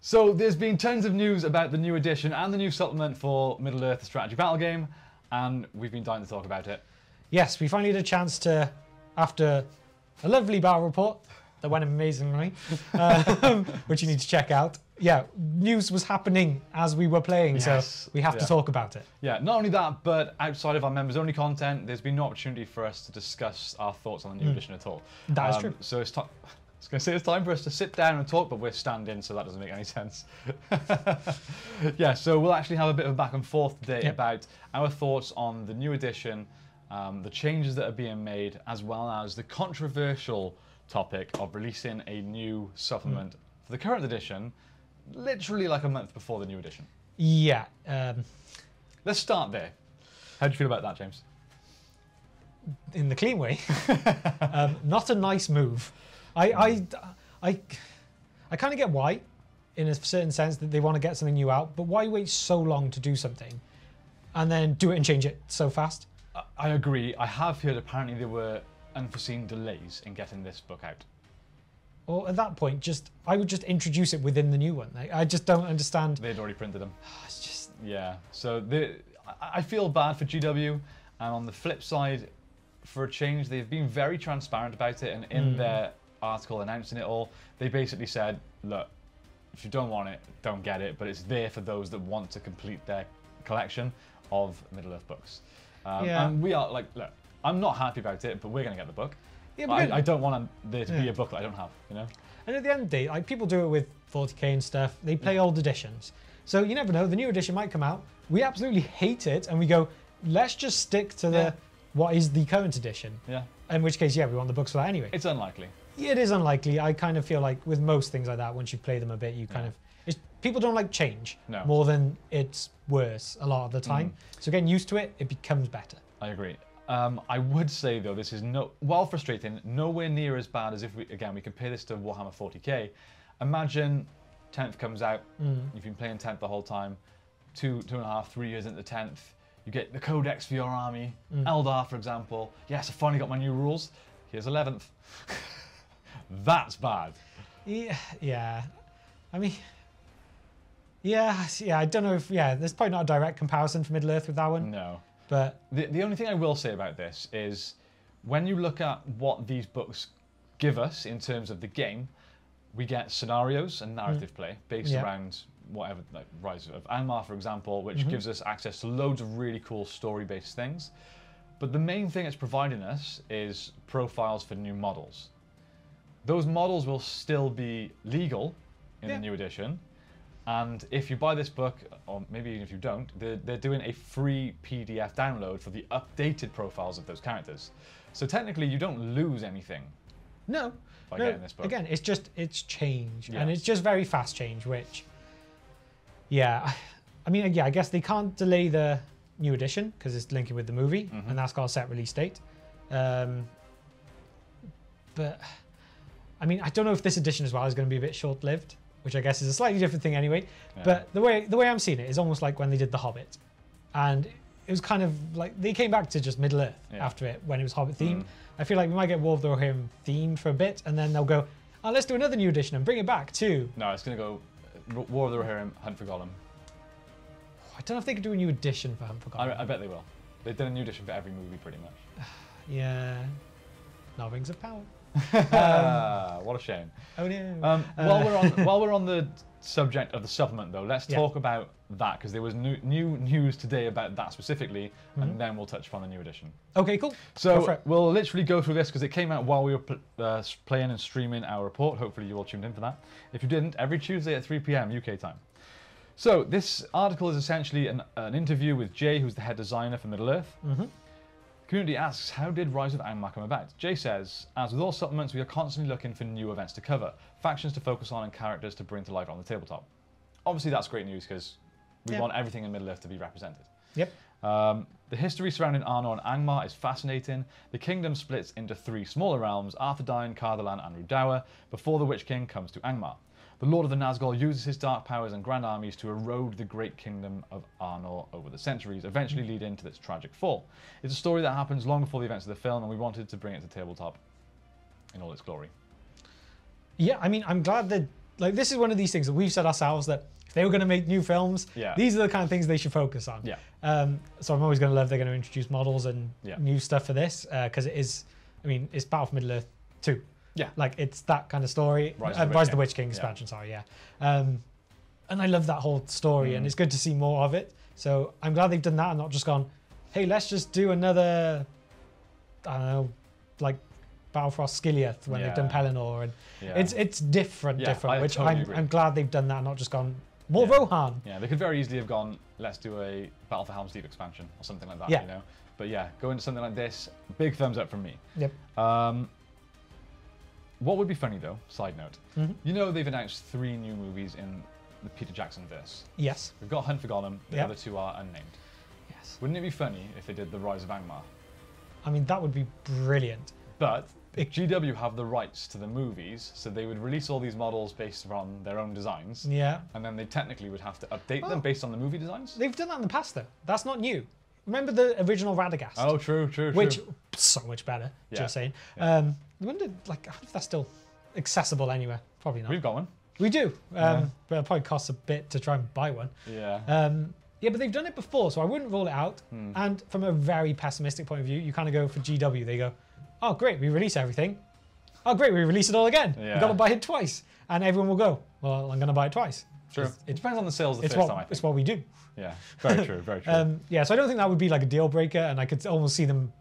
So there's been tons of news about the new edition and the new supplement for Middle-earth, the strategy battle game, and we've been dying to talk about it. Yes, we finally had a chance to, after a lovely battle report that went amazingly, which you need to check out. Yeah, news was happening as we were playing, Yes, so we have to talk about it. Yeah, not only that, but outside of our members-only content, there's been no opportunity for us to discuss our thoughts on the new edition at all. That is true. So it's time. I was going to say it's time for us to sit down and talk, but we're standing, so that doesn't make any sense. Yeah, so we'll actually have a bit of a back and forth today about our thoughts on the new edition, the changes that are being made, as well as the controversial topic of releasing a new supplement for the current edition, literally like a month before the new edition. Yeah. Let's start there. How do you feel about that, James? In the clean way, not a nice move. I kind of get why, in a certain sense, that they want to get something new out, but why wait so long to do something and then do it and change it so fast? I agree. I have heard apparently there were unforeseen delays in getting this book out. Well, at that point, I would just introduce it within the new one. I just don't understand. They'd already printed them. It's just... Yeah. So I feel bad for GW, and on the flip side, for a change, they've been very transparent about it, and in their article announcing it all, they basically said, look, if you don't want it, don't get it, but it's there for those that want to complete their collection of Middle-earth books. And we are like, look, I'm not happy about it, but we're going to get the book. Yeah, I don't want there to be a book that I don't have, you know? And at the end of the day, like, people do it with 40k and stuff. They play old editions. So you never know, the new edition might come out. We absolutely hate it, and we go, let's just stick to what is the current edition. Yeah. In which case, we want the books for that anyway. It's unlikely. It is unlikely. I kind of feel like with most things like that, once you play them a bit, you kind of... people don't like change more than it's worse a lot of the time. So getting used to it, it becomes better. I agree. I would say, though, this is while frustrating, nowhere near as bad as if we compare this to Warhammer 40k. Imagine 10th comes out, you've been playing 10th the whole time, 2.5, 3 years into 10th, you get the codex for your army, Eldar, for example. Yes, I finally got my new rules. Here's 11th. That's bad. Yeah. I mean, I don't know if, there's probably not a direct comparison for Middle-earth with that one. No. But the only thing I will say about this is when you look at what these books give us in terms of the game, we get scenarios and narrative play based around whatever, like Rise of Angmar, for example, which gives us access to loads of really cool story-based things. But the main thing it's providing us is profiles for new models. Those models will still be legal in the new edition. And if you buy this book, or maybe even if you don't, they're doing a free PDF download for the updated profiles of those characters. So technically, you don't lose anything. No. By getting this book. Again, it's change, and it's just very fast change. Which, I mean, I guess they can't delay the new edition because it's linking with the movie, and that's got a set release date. But I mean, I don't know if this edition as well is going to be a bit short-lived, which I guess is a slightly different thing anyway. Yeah. But the way I'm seeing it is almost like when they did The Hobbit. And it was kind of like, they came back to just Middle-earth after it, when it was Hobbit themed. I feel like we might get War of the Rohirrim themed for a bit, and then they'll go, oh, let's do another new edition and bring it back too. No, it's going to go War of the Rohirrim, Hunt for Gollum. I don't know if they could do a new edition for Hunt for Gollum. I bet they will. They've done a new edition for every movie, pretty much. Yeah. Now Rings of Power. What a shame. Oh no. While we're on the subject of the supplement, though, let's talk about that, because there was new news today about that specifically, and then we'll touch upon the new edition. Okay, cool. So we'll literally go through this because it came out while we were playing and streaming our report. Hopefully you all tuned in for that. If you didn't, every Tuesday at 3 p.m. UK time. So this article is essentially an interview with Jay, who's the head designer for Middle-earth. Community asks, how did Rise of Angmar come about? Jay says, as with all supplements, we are constantly looking for new events to cover, factions to focus on, and characters to bring to life on the tabletop. Obviously, that's great news because we want everything in Middle-earth to be represented. Yep. The history surrounding Arnor and Angmar is fascinating. The kingdom splits into 3 smaller realms, Arthedain, Cardolan, and Rudawa, before the Witch King comes to Angmar. The Lord of the Nazgul uses his dark powers and grand armies to erode the great kingdom of Arnor over the centuries, eventually leading to its tragic fall. It's a story that happens long before the events of the film, and we wanted to bring it to tabletop in all its glory. Yeah, I mean, I'm glad that like this is one of these things that we've said ourselves that if they were going to make new films, these are the kind of things they should focus on. So I'm always going to love they're going to introduce models and new stuff for this because it is, I mean, it's Battle for Middle Earth 2. Like it's that kind of story. Rise of the Witch King expansion, sorry, and I love that whole story and it's good to see more of it. So I'm glad they've done that and not just gone, hey, let's just do another, I don't know, like Battlefrost Skiliath when they've done Pelennor, and it's different, which totally I'm glad they've done that and not just gone more Rohan. Yeah, they could very easily have gone, let's do a Battle for Helm's Deep expansion or something like that, you know. But yeah, go into something like this, big thumbs up from me. What would be funny though, side note, you know they've announced 3 new movies in the Peter Jackson verse. Yes. We've got Hunt for Gollum, the other 2 are unnamed. Yes. Wouldn't it be funny if they did The Rise of Angmar? I mean, that would be brilliant. But GW have the rights to the movies, so they would release all these models based on their own designs. And then they technically would have to update them based on the movie designs. They've done that in the past though. That's not new. Remember the original Radagast? Oh, true. Which, so much better, just saying. I wonder, like, I wonder if that's still accessible anywhere. Probably not. We've got one. We do, but it probably costs a bit to try and buy one. But they've done it before, so I wouldn't rule it out. And from a very pessimistic point of view, you kind of go for GW. They go, oh, great, we release everything. Oh, great, we release it all again. You've got to buy it twice. And everyone will go, well, I'm going to buy it twice. True. It depends on the sales the first time, I think. It's what we do. Yeah, very true, very true. So I don't think that would be like a deal breaker, and I could almost see them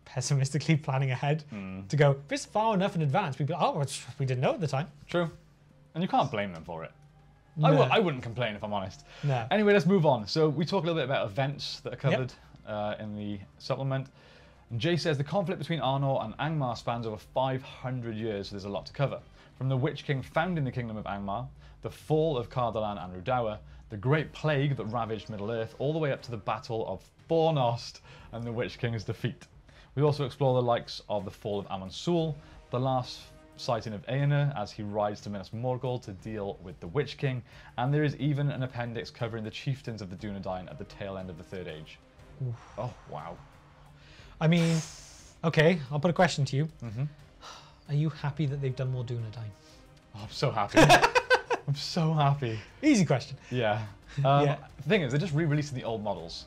pessimistically planning ahead to go, if it's far enough in advance, people go, oh, we didn't know at the time. True. And you can't blame them for it. No. I wouldn't complain if I'm honest. No. Anyway, let's move on. So we talk a little bit about events that are covered in the supplement. And Jay says the conflict between Arnor and Angmar spans over 500 years, so there's a lot to cover. From the Witch King founding the kingdom of Angmar, the fall of Cardolan and Rudawa, the Great Plague that ravaged Middle-earth, all the way up to the Battle of Fornost and the Witch King's defeat. We also explore the likes of the fall of Amon-Sul, the last sighting of Eomer as he rides to Minas Morgul to deal with the Witch King, and there is even an appendix covering the chieftains of the Dunedain at the tail end of the Third Age. Oof. Oh, wow. I mean, okay, I'll put a question to you. Are you happy that they've done more Dunedain? Oh, I'm so happy. I'm so happy. Easy question. Yeah. The thing is, they're just re-releasing the old models.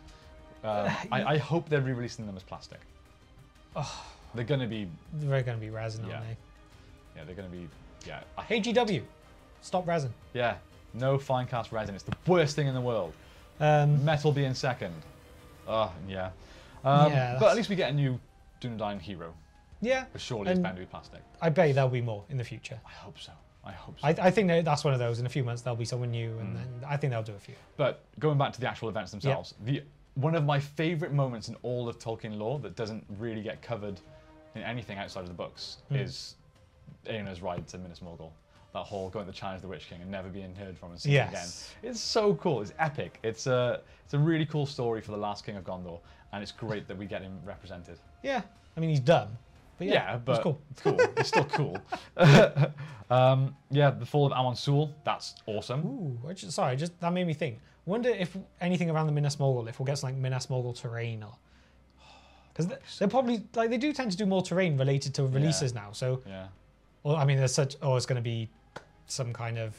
I hope they're re-releasing them as plastic. Oh, they're going to be... They're going to be resin, aren't they? Yeah, they're going to be... Yeah. Hey, GW, stop resin. Yeah, no fine cast resin. It's the worst thing in the world. Metal being second. Oh, yeah. But at least we get a new Dunedain hero. Yeah. But surely it's bound to be plastic. I bet there'll be more in the future. I hope so. I hope so. I think that's one of those. In a few months, there'll be someone new, and then I think they'll do a few. But going back to the actual events themselves, one of my favourite moments in all of Tolkien lore that doesn't really get covered in anything outside of the books is Eomer's ride to Minas Morgul. That whole going to challenge the Witch King and never being heard from and seen again. It's so cool. It's epic. It's a really cool story for the last King of Gondor, and it's great that we get him represented. Yeah. I mean, he's dumb. But but it's cool. It's cool. It's still cool. The fall of Amon-Sul, that's awesome. Ooh, sorry, that made me think. Wonder if anything around the Minas Morgul, if we'll get some like Minas Morgul terrain, or because they're probably like they do tend to do more terrain related to releases now. So or I mean, there's such it's going to be some kind of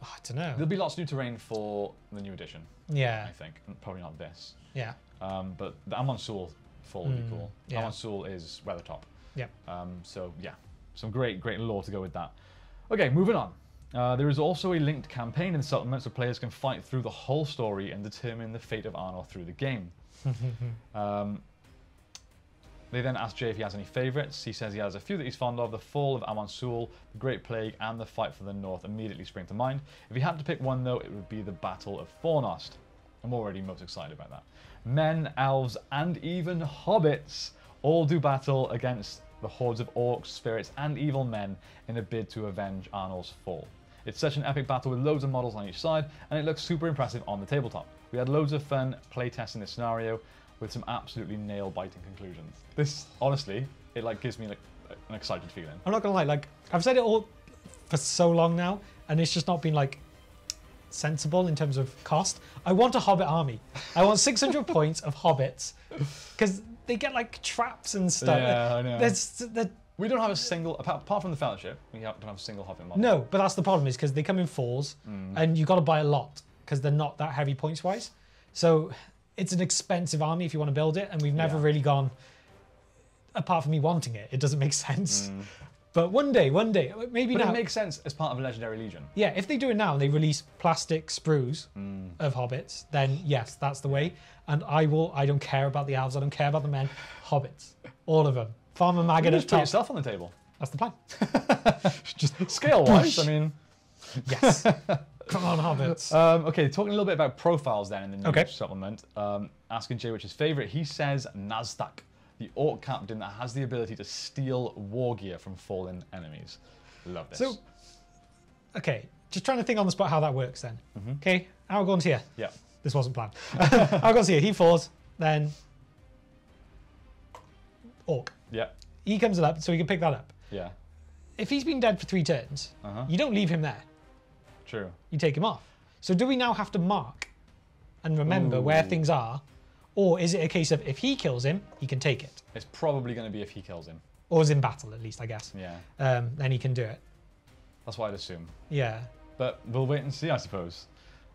I don't know. There'll be lots of new terrain for the new edition. Yeah, I think probably not this. Yeah, but the Amon-Sul fall would be cool. Amon-Sul is Weathertop. Yep. So yeah, some great lore to go with that. Okay, moving on. There is also a linked campaign in the supplement so players can fight through the whole story and determine the fate of Arnor through the game. They then ask Jay if he has any favourites. He says he has a few that he's fond of. The fall of Amon-Sul, the Great Plague, and the fight for the North immediately spring to mind. If he had to pick one though, it would be the Battle of Fornost. I'm already most excited about that. Men, elves, and even hobbits all do battle against the hordes of orcs, spirits, and evil men in a bid to avenge Arnor's fall. It's such an epic battle with loads of models on each side, and it looks super impressive on the tabletop. We had loads of fun playtesting this scenario with some absolutely nail-biting conclusions. This, honestly, it like gives me like an excited feeling. I'm not gonna lie, like I've said it all for so long now, and it's just not been like sensible in terms of cost. I want a Hobbit army. I want 600 points of hobbits because they get like traps and stuff. Yeah, I know. We don't have a single, apart from the Fellowship, we don't have a single Hobbit model. No, but that's the problem, is because they come in 4s, and you've got to buy a lot, because they're not that heavy points-wise. So it's an expensive army if you want to build it, and we've never really gone, apart from me wanting it, it doesn't make sense. But one day, maybe but now. It makes sense as part of a Legendary Legion. Yeah, if they do it now and they release plastic sprues of hobbits, then yes, that's the way. And I don't care about the elves, I don't care about the men. Hobbits, all of them. Farmer Maggot at Just put top. yourself on the table. That's the plan. Just scale-wise, I mean. Yes. Come on, hobbits. Okay, talking a little bit about profiles then in the new supplement. Asking Jay which is favourite, he says Nazdak, the orc captain that has the ability to steal war gear from fallen enemies. Love this. So, okay, just trying to think on the spot how that works then. Okay, Aragorn's here. Yeah. This wasn't planned. Aragorn's here, he falls, then orc. Yeah. He comes up, so he can pick that up. Yeah. If he's been dead for 3 turns, you don't leave him there. True. You take him off. So do we now have to mark and remember where things are? Or is it a case of if he kills him, he can take it? It's probably going to be if he kills him. Or is in battle, at least, I guess. Yeah. Then he can do it. That's what I'd assume. Yeah. But we'll wait and see, I suppose.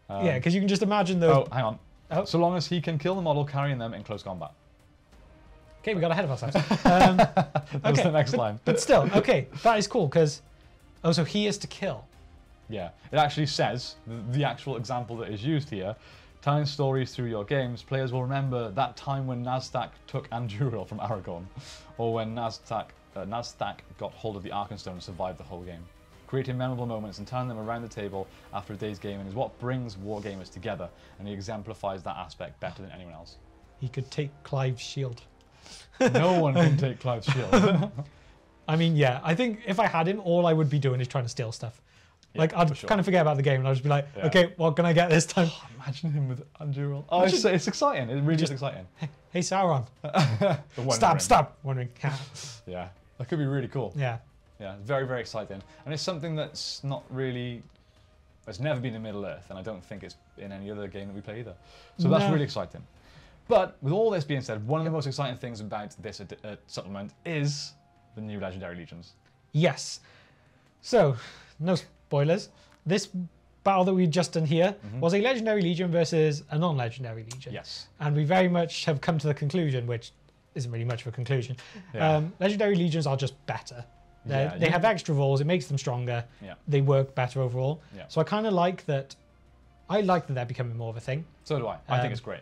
Yeah, because you can just imagine those... Oh, hang on. Oh. So long as he can kill the model carrying them in close combat. Okay, we got ahead of ourselves. That was the next line. But still, okay, that is cool, because... Oh, so he is to kill. Yeah. It actually says, the actual example that is used here, telling stories through your games, players will remember that time when Nazdak took Andúril from Aragorn, or when Nazdak got hold of the Arkenstone and survived the whole game. Creating memorable moments and turning them around the table after a day's gaming is what brings wargamers together, and he exemplifies that aspect better than anyone else. He could take Clive's shield. No one can take Clive's shield. I mean, yeah, I think if I had him, all I would be doing is trying to steal stuff. Yeah, like, I'd kind of forget about the game, and I'd just be like, okay, what can I get this time? Oh, imagine him with Andúril. Oh, it's exciting. It really is exciting. Hey, Sauron. Stab, stab. Wondering. Yeah, that could be really cool. Yeah. Yeah, very, very exciting. And it's something that's not really... It's never been in Middle-earth, and I don't think it's in any other game that we play either. So that's really exciting. But with all this being said, one of the most exciting things about this supplement is the new Legendary Legions. Yes. So, no spoilers. This battle that we've just done here was a Legendary Legion versus a non-Legendary Legion. Yes. And we very much have come to the conclusion, which isn't really much of a conclusion. Yeah. Legendary Legions are just better. They have extra rolls, it makes them stronger, they work better overall. Yeah. So I kind of like that, they're becoming more of a thing. So do I. I think it's great.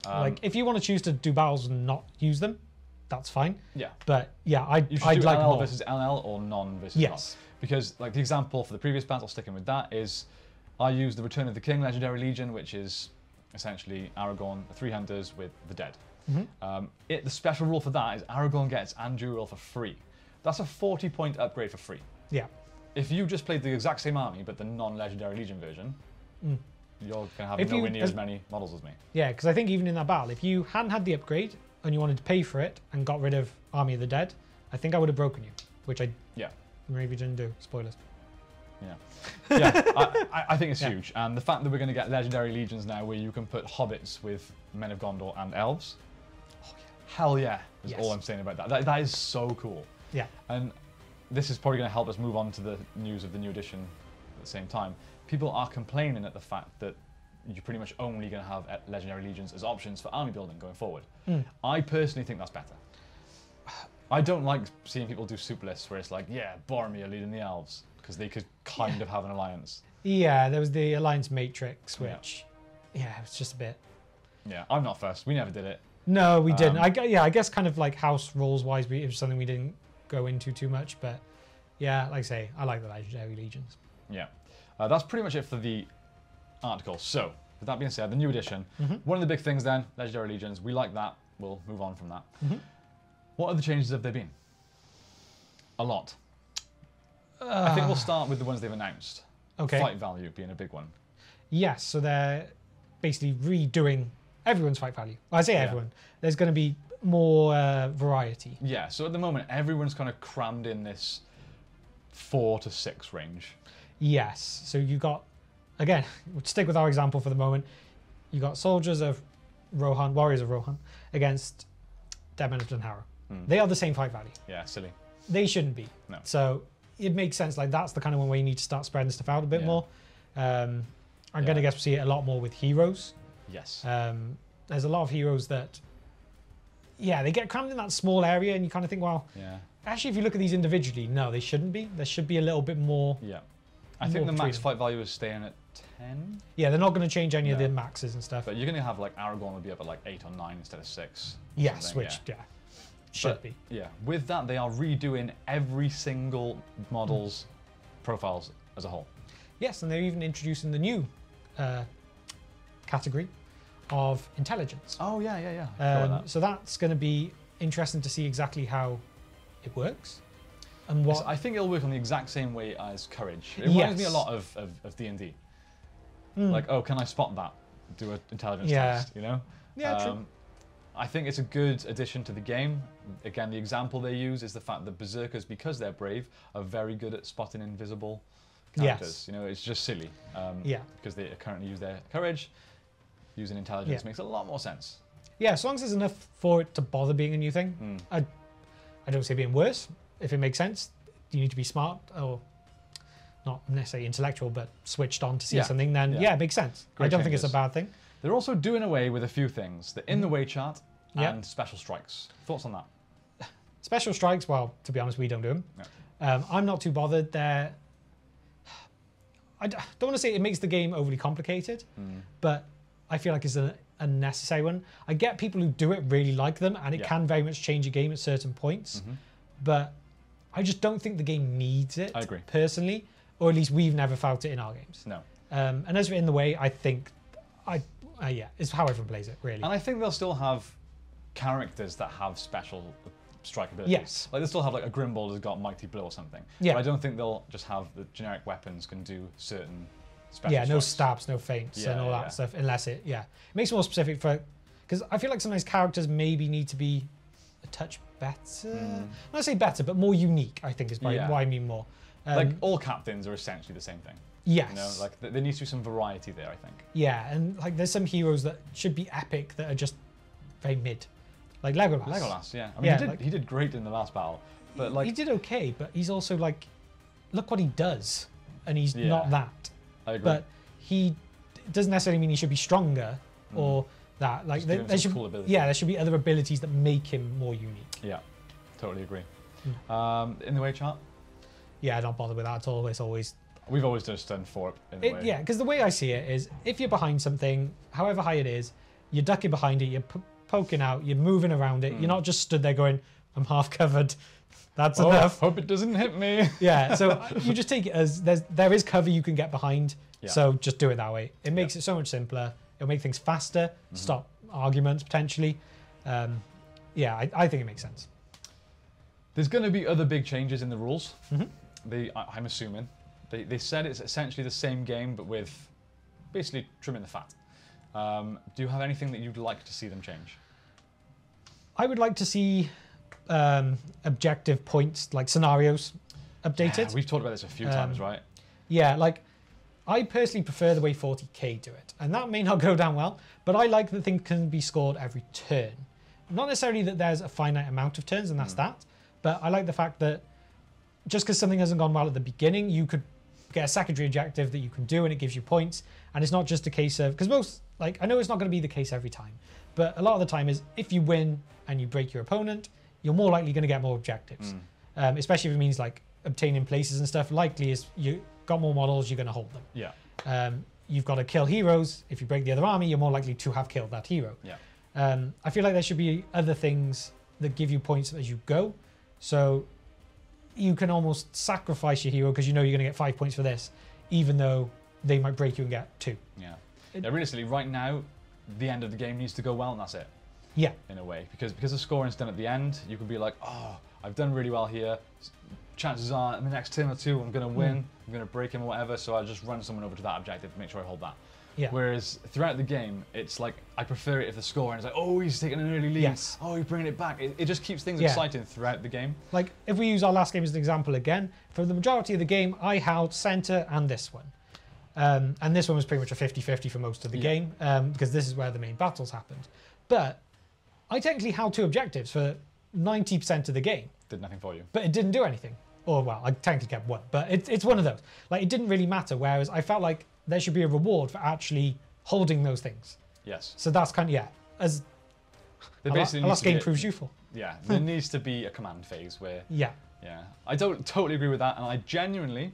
Like, if you want to choose to do battles and not use them, that's fine. Yeah. But yeah, I'd do like LL more. versus LL or non versus non. Because like the example for the previous battle, sticking with that, is I used the Return of the King Legendary Legion, which is essentially Aragorn, the 3 hunters with the dead. The special rule for that is Aragorn gets Andúril for free. That's a 40-point upgrade for free. Yeah. If you just played the exact same army, but the non-Legendary Legion version, you're going to have nowhere near as many models as me. Yeah, because I think even in that battle, if you hadn't had the upgrade and you wanted to pay for it and got rid of Army of the Dead, I think I would have broken you, which I maybe didn't do. Spoilers. Yeah. Yeah, I think it's huge. And the fact that we're going to get Legendary Legions now where you can put hobbits with Men of Gondor and elves, hell yeah, is all I'm saying about that. That is so cool. Yeah. And this is probably going to help us move on to the news of the new edition at the same time. People are complaining at the fact that you're pretty much only going to have Legendary Legions as options for army building going forward. I personally think that's better. I don't like seeing people do soup lists where it's like, yeah, Boromir leading the elves, because they could kind of have an alliance. Yeah, there was the alliance matrix, which, it was just a bit... Yeah, I'm not first. We never did it. No, we didn't. I guess kind of like house rules wise, it was something we didn't go into too much, but yeah, like I say, I like the Legendary Legions. Yeah. That's pretty much it for the article. So, with that being said, the new edition, one of the big things then, Legendary Legions, we like that. We'll move on from that. What other changes have there been? A lot. I think we'll start with the ones they've announced. Okay. Fight value being a big one. Yes, so they're basically redoing everyone's fight value. Well, I say everyone. There's going to be more variety. Yeah, so at the moment, everyone's kind of crammed in this 4 to 6 range. Yes, so you got, again, we'll stick with our example for the moment. You got soldiers of Rohan, warriors of Rohan, against Dead Men of Dunharrow. They are the same fight value. Yeah, silly. they shouldn't be. No. So it makes sense. Like that's the kind of one where you need to start spreading stuff out a bit more. I'm gonna guess we'll see it a lot more with heroes. Yes. There's a lot of heroes that, they get crammed in that small area, and you kind of think, well, actually, if you look at these individually, no, they shouldn't be. There should be a little bit more. Yeah. I think the max fight value is staying at 10. Yeah, they're not going to change any of the maxes and stuff. But you're going to have like Aragorn will be up at like 8 or 9 instead of 6. Yes, which should be. Yeah, with that they are redoing every single model's profiles as a whole. Yes, and they're even introducing the new category of intelligence. Oh yeah. So that's going to be interesting to see exactly how it works. And what I think it'll work on the exact same way as courage. It reminds me a lot of D&D. Like, oh, can I spot that? Do an intelligence test, you know? Yeah, true. I think it's a good addition to the game. Again, the example they use is the fact that berserkers, because they're brave, are very good at spotting invisible characters. You know, it's just silly. Because they currently use their courage. Using intelligence makes a lot more sense. Yeah, as long as there's enough for it to bother being a new thing. I don't see it being worse. If it makes sense, you need to be smart or not necessarily intellectual, but switched on to see something, then it makes sense. I don't think it's a bad thing. They're also doing away with a few things. The in the way chart and special strikes. Thoughts on that? Special strikes, well, to be honest, we don't do them. No. I'm not too bothered. I don't want to say it makes the game overly complicated, but I feel like it's an unnecessary one. I get people who do it really like them, and it can very much change a game at certain points, but I just don't think the game needs it. I agree. Personally, or at least we've never felt it in our games. No. And as for in the way, I think, it's how everyone plays it, really. And I think they'll still have characters that have special strike abilities. Yes. Like they'll still have like a Grimbold who's got Mighty Blow or something. Yeah. But I don't think they'll just have the generic weapons can do certain special strikes. No stabs, no feints, and all that stuff, unless it makes it more specific for, because I feel like sometimes characters maybe need to be a touch better. Not say better, but more unique, I think is what I mean more. Like all captains are essentially the same thing. Yes. You know, like there needs to be some variety there, I think. Yeah, and like there's some heroes that should be epic that are just very mid. Like Legolas. Legolas, yeah. I mean, he did great in the last battle, but like he did okay, but he's also like, look what he does, and he's not that. I agree. But it doesn't necessarily mean he should be stronger or that. Like there should, cool there should be other abilities that make him more unique. Yeah, totally agree. In the way chart? Yeah, I don't bother with that at all. It's always. We've always just done 4 in the way. Yeah, because the way I see it is, if you're behind something, however high it is, you're ducking behind it, you're poking out, you're moving around it. You're not just stood there going, I'm half covered. That's enough. Hope it doesn't hit me. Yeah, so you just take it as there is cover you can get behind. Yeah. So just do it that way. It makes it so much simpler. It'll make things faster, stop arguments potentially. I think it makes sense. There's going to be other big changes in the rules. I'm assuming. They said it's essentially the same game, but with basically trimming the fat. Do you have anything that you'd like to see them change? I would like to see objective points, like scenarios, updated. Yeah, we've talked about this a few times, right? Yeah, like I personally prefer the way 40k do it, and that may not go down well, but I like that things can be scored every turn. Not necessarily that there's a finite amount of turns, and that's that, but I like the fact that just because something hasn't gone well at the beginning, you could get a secondary objective that you can do and it gives you points. And it's not just a case of, because I know it's not going to be the case every time, but a lot of the time is if you win and you break your opponent, you're more likely going to get more objectives. Especially if it means like obtaining places and stuff. Likely is you got more models, you're going to hold them. Yeah. You've got to kill heroes. If you break the other army, you're more likely to have killed that hero. Yeah. I feel like there should be other things that give you points as you go. So you can almost sacrifice your hero because you know you're going to get 5 points for this, even though they might break you and get 2. Yeah. Realistically, right now, the end of the game needs to go well, and that's it. Yeah. In a way, because the scoring's done at the end, you can be like, oh, I've done really well here. Chances are, in the next turn or two, I'm going to win. I'm going to break him or whatever. So I'll just run someone over to that objective to make sure I hold that. Yeah. Whereas throughout the game, it's like I prefer it if the score is like, oh, he's taking an early lead. Yes. Oh, he's bringing it back. It just keeps things exciting throughout the game. Like if we use our last game as an example again, for the majority of the game, I held center and this one. And this one was pretty much a 50-50 for most of the game because this is where the main battles happened. But I technically held 2 objectives for 90% of the game. did nothing for you. But it didn't do anything. Or, well, I technically kept one, but it's one of those. Like, it didn't really matter, whereas I felt like there should be a reward for actually holding those things. Yes. So that's kind of, yeah, as There a basically needs last to be game a- proves useful. Yeah, there needs to be a command phase where, Yeah. yeah. I don't totally agree with that, and I genuinely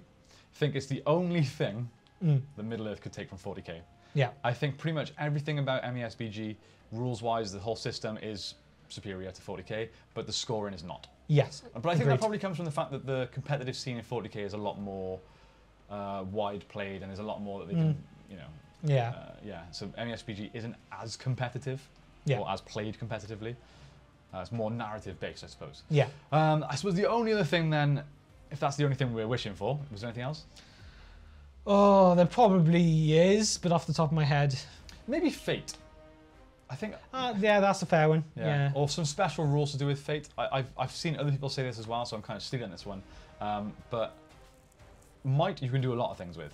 think it's the only thing that Middle-earth could take from 40k. Yeah. I think pretty much everything about MESBG, rules-wise, the whole system is superior to 40k, but the scoring is not. Yes. But I think agreed. that probably comes from the fact that the competitive scene in 40k is a lot more wide played, and there's a lot more that they can, you know. Yeah. Yeah. So MESBG isn't as competitive, Yeah. or as played competitively. It's more narrative based, I suppose. Yeah. I suppose the only other thing then, if that's the only thing we're wishing for, was there anything else? Oh, there probably is, but off the top of my head. Maybe Fate. I think. Yeah, that's a fair one. Yeah. Or some special rules to do with Fate. I've seen other people say this as well, so I'm kind of stealing this one. But Might you can do a lot of things with.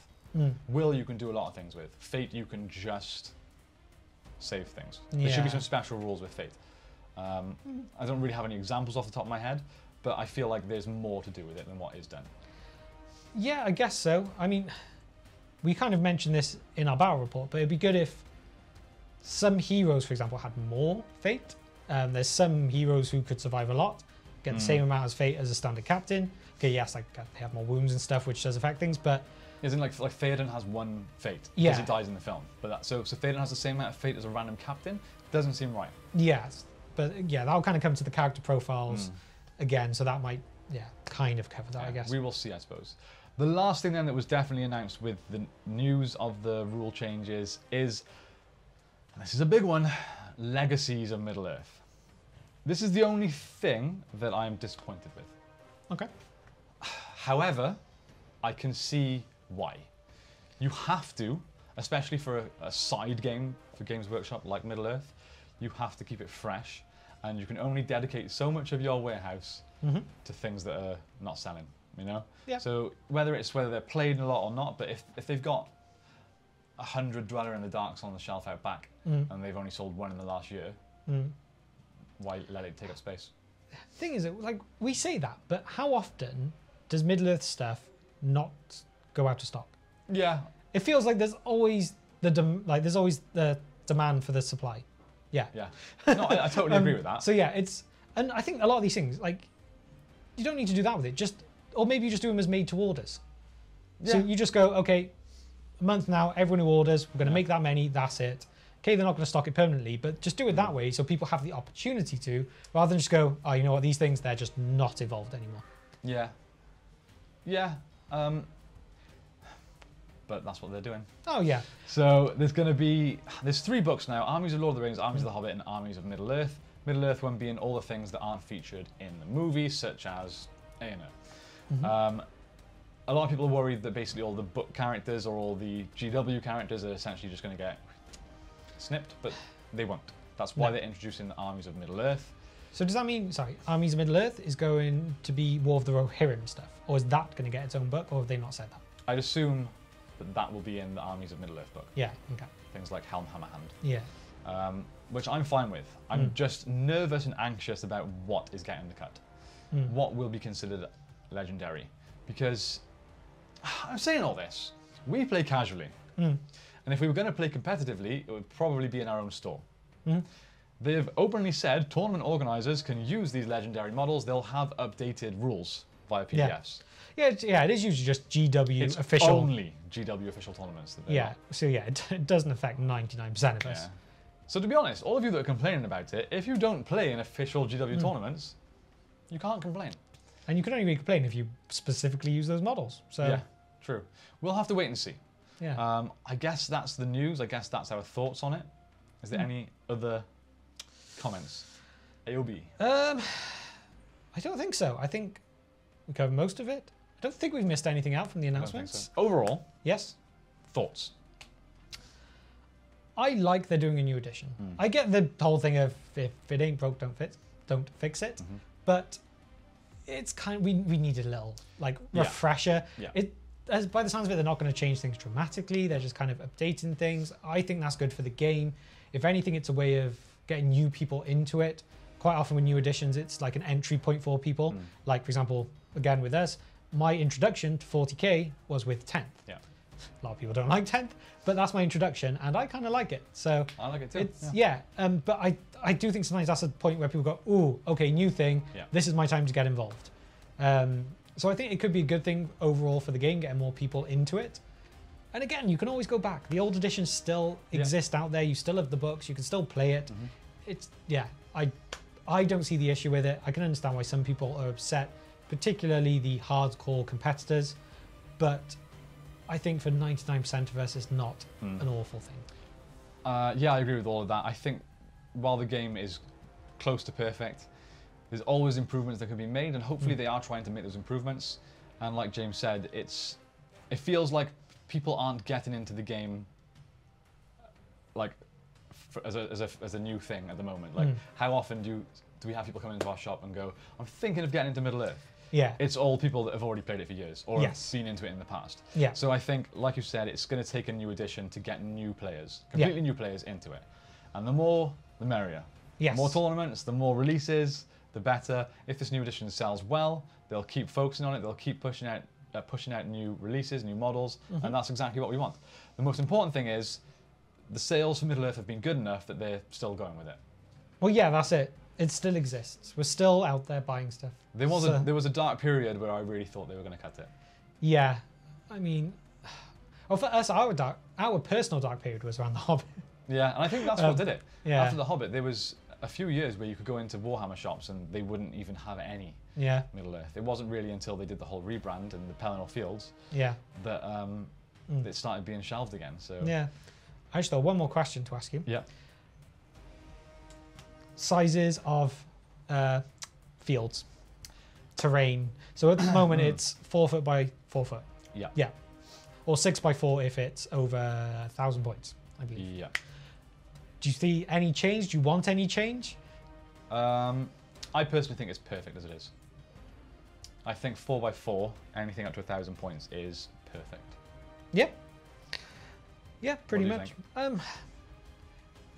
Will you can do a lot of things with. Fate you can just save things. There should be Yeah. some special rules with Fate. I don't really have any examples off the top of my head, but I feel like there's more to do with it than what is done. Yeah, I guess so. I mean, we kind of mentioned this in our battle report, but it'd be good if some heroes, for example, had more fate. There's some heroes who could survive a lot, get the same amount as fate as a standard captain. Okay, yes, like they have more wounds and stuff, which does affect things, but Isn't like Theoden has one fate Yeah. because he dies in the film, but so Theoden has the same amount of fate as a random captain. Doesn't seem right. yes, but yeah, that'll kind of come to the character profiles again, so that might, kind of cover that, I guess. We will see, I suppose. The last thing then that was definitely announced with the news of the rule changes is, and this is a big one, Legacies of Middle-earth. This is the only thing that I'm disappointed with. Okay. However, I can see why. You have to, especially for a side game for Games Workshop like Middle-earth, you have to keep it fresh, and you can only dedicate so much of your warehouse to things that are not selling, you know? Yeah. So whether they're played a lot or not, but if they've got 100 Dweller in the Darks on the shelf out back, and they've only sold one in the last year, why let it take up space? Thing is, like, we say that, but how often does Middle-earth stuff not go out of stock? Yeah. It feels like there's always the demand for the supply. Yeah. Yeah. No, I totally agree with that. So yeah, and I think a lot of these things, like, you don't need to do that with it. Or maybe you just do them as made to orders. Yeah. So you just go, okay, a month now, everyone who orders, we're going to make that many, that's it. Okay, they're not going to stock it permanently, but just do it that way so people have the opportunity to, rather than just go, oh, you know what, these things, they're just not evolved anymore. Yeah. Yeah. But that's what they're doing. Oh, yeah. So there's 3 books now: Armies of Lord of the Rings, Armies of the Hobbit, and Armies of Middle-earth. Middle-earth one being all the things that aren't featured in the movie, such as, you know. A lot of people are worried that basically all the book characters or all the GW characters are essentially just going to get snipped, but they won't. That's why they're introducing the Armies of Middle-earth. So does that mean, Armies of Middle-earth is going to be War of the Rohirrim stuff? Or is that going to get its own book, or have they not said that? I'd assume that will be in the Armies of Middle-earth book. Yeah, okay. Things like Helm Hammerhand. Yeah. Which I'm fine with. I'm just nervous and anxious about what is getting the cut. What will be considered legendary. Because, I'm saying all this, we play casually. And if we were going to play competitively, it would probably be in our own store. They've openly said tournament organizers can use these legendary models. They'll have updated rules via PDFs. Yeah, it is usually just GW It's official. only GW official tournaments. That they're on. So yeah, it doesn't affect 99% of us. Yeah. So to be honest, all of you that are complaining about it, if you don't play in official GW tournaments, you can't complain. And you can only really complain if you specifically use those models. So Yeah, true. We'll have to wait and see. yeah. I guess that's the news. I guess that's our thoughts on it. Is there any other comments? AOB. I don't think so. I think we covered most of it. I don't think we've missed anything out from the I don't think announcements. so. Overall, Yes. thoughts. I like they're doing a new edition. I get the whole thing of if it ain't broke, don't fix it. But it's we needed a little refresher. Yeah. By the sounds of it, they're not going to change things dramatically. They're just kind of updating things. I think that's good for the game. If anything, it's a way of getting new people into it. quite often with new editions, it's like an entry point for people. Like, for example, again with us, my introduction to 40k was with 10th. Yeah. A lot of people don't like 10th, but that's my introduction, and I kind of like it. So I like it too. It's, but I do think sometimes that's a point where people go, ooh, okay, new thing. Yeah. This is my time to get involved. So I think it could be a good thing overall for the game, getting more people into it. And again, you can always go back. The old editions still exist out there. You still have the books. You can still play it. It's, I don't see the issue with it. I can understand why some people are upset, particularly the hardcore competitors. But I think for 99% of us, it's not an awful thing. Yeah, I agree with all of that. I think while the game is close to perfect, there's always improvements that can be made, and hopefully they are trying to make those improvements. And like James said, it feels like people aren't getting into the game like as a new thing at the moment. Like, how often do we have people come into our shop and go, I'm thinking of getting into Middle Earth? Yeah. It's all people that have already played it for years or have been into it in the past. Yeah. So I think, like you said, it's going to take a new edition to get new players, completely new players into it. And the more, the merrier. Yes. The more tournaments, the more releases, the better. If this new edition sells well, they'll keep focusing on it. They'll keep pushing out new releases, new models, and that's exactly what we want. The most important thing is the sales for Middle Earth have been good enough that they're still going with it. Well, yeah, that's it. It still exists. We're still out there buying stuff. There was a dark period where I really thought they were going to cut it. Yeah, I mean, well, for us, our personal dark period was around the Hobbit. Yeah, and I think that's what did it. Yeah. After the Hobbit, there was a few years where you could go into Warhammer shops and they wouldn't even have any Middle Earth. It wasn't really until they did the whole rebrand and the Pelennor Fields that it started being shelved again. So yeah, I just thought one more question to ask you. Yeah. Sizes of fields, terrain. So at the moment it's 4 foot by 4 foot. Yeah. Yeah. Or 6 by 4 if it's over 1,000 points, I believe. Yeah. Do you see any change? Do you want any change? I personally think it's perfect as it is. I think 4 by 4, anything up to 1,000 points is perfect. Yep. Yeah, pretty much.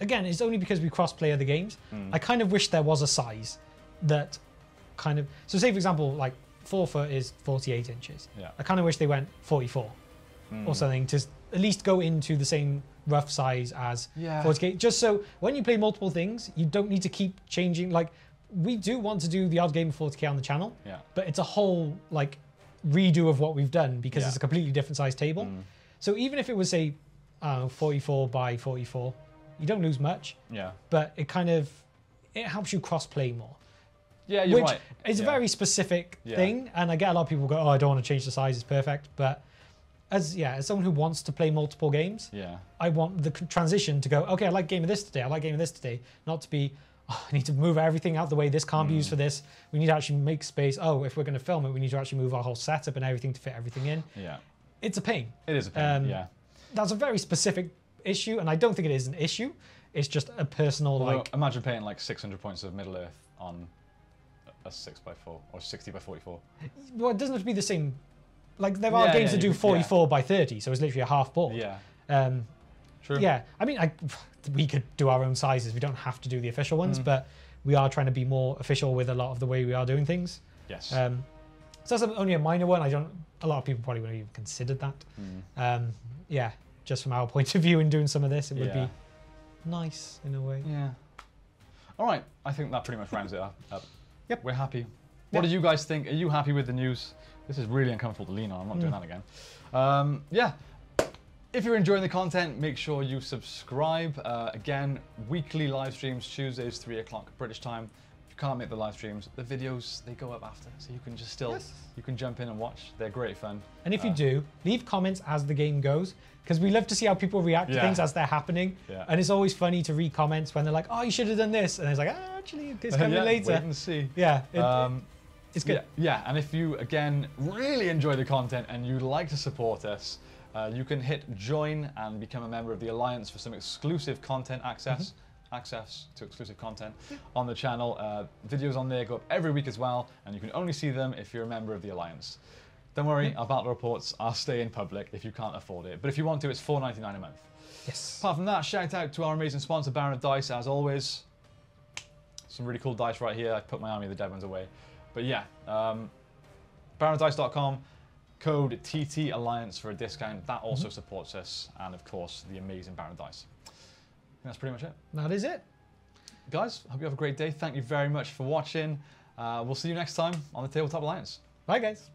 Again, it's only because we cross-play other games. I kind of wish there was a size that kind of... So say, for example, like 4 foot is 48 inches. Yeah. I kind of wish they went 44 or something to at least go into the same rough size as 40k. Just so when you play multiple things, you don't need to keep changing. Like, we do want to do the odd game of 40k on the channel, but it's a whole like redo of what we've done because it's a completely different size table. So even if it was, say, 44 by 44, you don't lose much. Yeah. But it kind of, it helps you cross-play more. Yeah, you're right. It's a very specific thing, and I get a lot of people go, oh, I don't want to change the size, it's perfect. But as someone who wants to play multiple games, I want the transition to go, okay, I like game of this today, I like game of this today, not to be, oh, I need to move everything out the way, this can't be used for this, we need to actually make space, oh, if we're going to film it, we need to actually move our whole setup and everything to fit everything in. Yeah. It's a pain. It is a pain, That's a very specific issue, and I don't think it is an issue. It's just a personal, like... Imagine paying like 600 points of Middle Earth on a 6 by 4 or 60 by 44. Well, it doesn't have to be the same. Like, there are games that do 44 by 30, so it's literally a half board. Yeah. True. Yeah. I mean, we could do our own sizes. We don't have to do the official ones, but we are trying to be more official with a lot of the way we are doing things. Yes. So that's only a minor one. A lot of people probably wouldn't even considered that. Yeah. Just from our point of view in doing some of this, it would be nice in a way. Yeah. All right. I think that pretty much rounds it up. Yep. We're happy. What do you guys think? Are you happy with the news? This is really uncomfortable to lean on. I'm not doing that again. Yeah. If you're enjoying the content, make sure you subscribe. Again, weekly live streams, Tuesdays, 3 o'clock British time. If you can't make the live streams, the videos, they go up after. So you can just still, you can jump in and watch. They're great fun. And if you do, leave comments as the game goes, because we love to see how people react to things as they're happening. Yeah. And it's always funny to read comments when they're like, oh, you should have done this. And it's like, actually, it's coming later. Wait and see. Yeah. It's good. Yeah, and if you, again, really enjoy the content and you'd like to support us, you can hit join and become a member of the Alliance for some exclusive content access. Access to exclusive content on the channel. Videos on there go up every week as well, and you can only see them if you're a member of the Alliance. Don't worry, our battle reports are stay in public if you can't afford it. But if you want to, it's $4.99 a month. Yes. Apart from that, shout out to our amazing sponsor, Baron of Dice, as always. Some really cool dice right here. I put my Army of the Dead ones away. But yeah, barondice.com, code TT Alliance for a discount. That also supports us. And of course, the amazing Baron Dice. That's pretty much it. That is it. Guys, hope you have a great day. Thank you very much for watching. We'll see you next time on the Tabletop Alliance. Bye, guys.